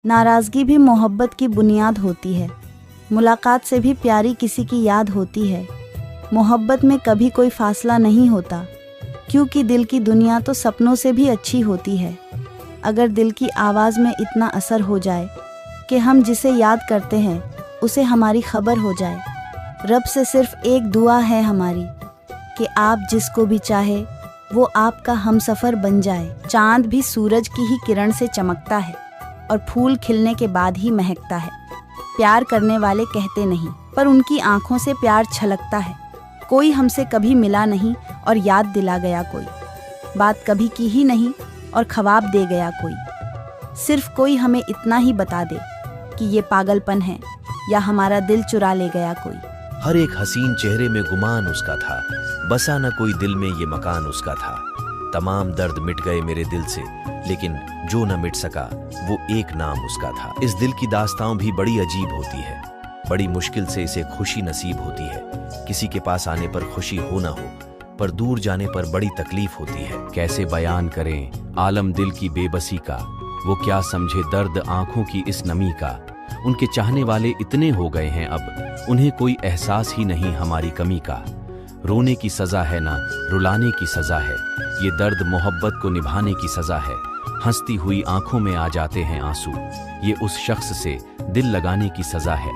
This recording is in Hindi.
नाराज़गी भी मोहब्बत की बुनियाद होती है। मुलाकात से भी प्यारी किसी की याद होती है। मोहब्बत में कभी कोई फासला नहीं होता, क्योंकि दिल की दुनिया तो सपनों से भी अच्छी होती है। अगर दिल की आवाज़ में इतना असर हो जाए कि हम जिसे याद करते हैं उसे हमारी खबर हो जाए। रब से सिर्फ एक दुआ है हमारी कि आप जिसको भी चाहे वो आपका हमसफ़र बन जाए। चांद भी सूरज की ही किरण से चमकता है और फूल खिलने के बाद ही महकता है। प्यार करने वाले कहते नहीं, पर उनकी आंखों से प्यार छलकता है। कोई हमसे कभी मिला नहीं और याद दिला गया कोई, बात कभी की ही नहीं और ख्वाब दे गया कोई। सिर्फ कोई हमें इतना ही बता दे कि ये पागलपन है या हमारा दिल चुरा ले गया कोई। हर एक हसीन चेहरे में गुमान उसका था, बसा न कोई दिल में ये मकान उसका था। तमाम दर्द मिट गए मेरे दिल से, लेकिन जो न मिट सका वो एक नाम उसका था। इस दिल की दास्तां भी बड़ी अजीब होती है, बड़ी मुश्किल से इसे खुशी नसीब होती है। किसी के पास आने पर खुशी हो न हो, पर दूर जाने पर बड़ी तकलीफ होती है। कैसे बयान करें आलम दिल की बेबसी का, वो क्या समझे दर्द आंखों की इस नमी का। उनके चाहने वाले इतने हो गए हैं अब, उन्हें कोई एहसास ही नहीं हमारी कमी का। रोने की सज़ा है ना रुलाने की सज़ा है, ये दर्द मोहब्बत को निभाने की सज़ा है। हंसती हुई आंखों में आ जाते हैं आंसू, ये उस शख्स से दिल लगाने की सज़ा है।